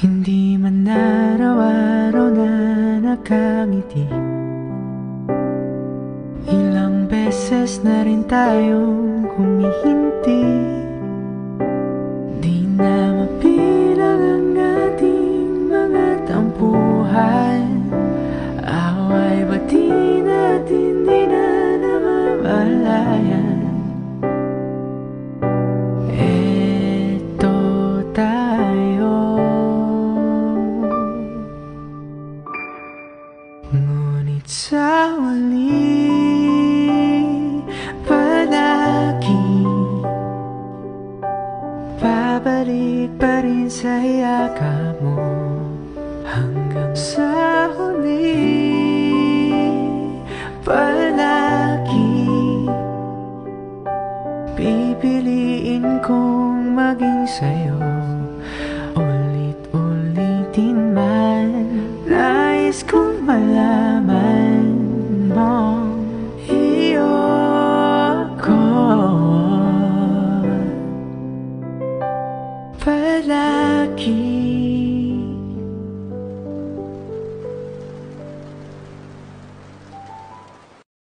Hindi man araw-araw na nakangiti, ilang beses na rin tayong humihinti. Di na mabilang ang ating mga tampuhan, away bati na't hindi na namamalayan. Eto tayo, ngunit sa huli palagi babalik pa rin sa yakap mo. Hanggang sa huli palagi pipiliin kong maging sa'yo. Ulit-ulitin man, nais kong malaman mo iyo ko. Palagi